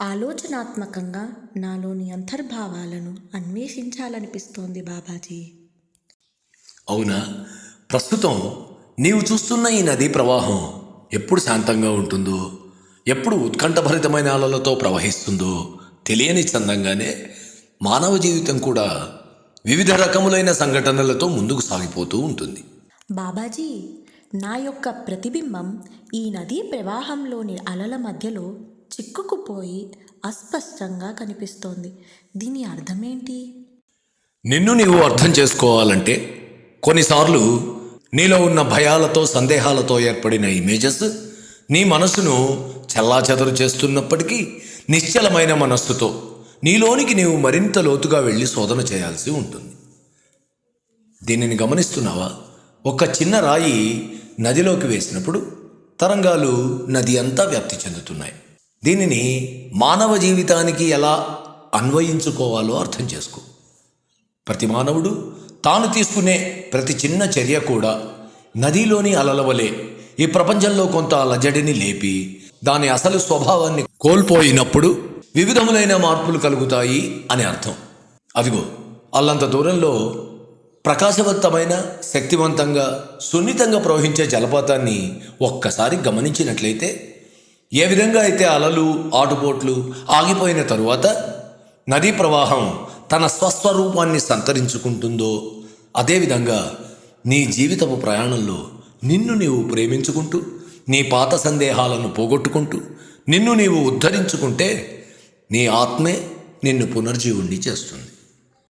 ఆలోచనాత్మకంగా నాలోని అంతర్భావాలను అన్వేషించాలనిపిస్తోంది బాబాజీ. అవునా? ప్రస్తుతం నీవు చూస్తున్న ఈ నదీ ప్రవాహం ఎప్పుడు శాంతంగా ఉంటుందో, ఎప్పుడు ఉత్కంఠభరితమైన అలలతో ప్రవహిస్తుందో తెలియని చందంగానే మానవ జీవితం కూడా వివిధ రకములైన సంఘటనలతో ముందుకు సాగిపోతూ ఉంటుంది. బాబాజీ, నా యొక్క ప్రతిబింబం ఈ నదీ ప్రవాహంలోని అలల మధ్యలో చిక్కుకుపోయి అస్పష్టంగా కనిపిస్తోంది. దీని అర్థమేంటి? నిన్ను నీవు అర్థం చేసుకోవాలంటే కొన్నిసార్లు నీలో ఉన్న భయాలతో సందేహాలతో ఏర్పడిన ఇమేజెస్ నీ మనసును చెల్లాచెదరు చేస్తున్నప్పటికీ నిశ్చలమైన మనస్సుతో నీలోనికి నీవు మరింత లోతుగా వెళ్ళి శోధన చేయాల్సి ఉంటుంది. దీనిని గమనిస్తున్నావా? ఒక చిన్న రాయి నదిలోకి వేసినప్పుడు తరంగాలు నది అంతా వ్యాప్తి చెందుతున్నాయి. దీనిని మానవ జీవితానికి ఎలా అన్వయించుకోవాలో అర్థం చేసుకో. ప్రతి మానవుడు తాను తీసుకునే ప్రతి చిన్న చర్య కూడా నదిలోని అలల వలె ఈ ప్రపంచంలో కొంత అలజడిని లేపి దాని అసలు స్వభావాన్ని కోల్పోయినప్పుడు వివిధములైన మార్పులు కలుగుతాయి అని అర్థం. అదిగో అల్లంత దూరంలో ప్రకాశవంతమైన, శక్తివంతంగా, సున్నితంగా ప్రవహించే జలపాతాన్ని ఒక్కసారి గమనించినట్లయితే ఏ విధంగా అయితే అలలు, ఆటుపోట్లు ఆగిపోయిన తరువాత నదీ ప్రవాహం తన స్వస్వరూపాన్ని సంతరించుకుంటుందో, అదేవిధంగా నీ జీవితపు ప్రయాణంలో నిన్ను నీవు ప్రేమించుకుంటూ, నీ పాత సందేహాలను పోగొట్టుకుంటూ, నిన్ను నీవు ఉద్ధరించుకుంటే నీ ఆత్మే నిన్ను పునర్జీవుణ్ణి చేస్తుంది.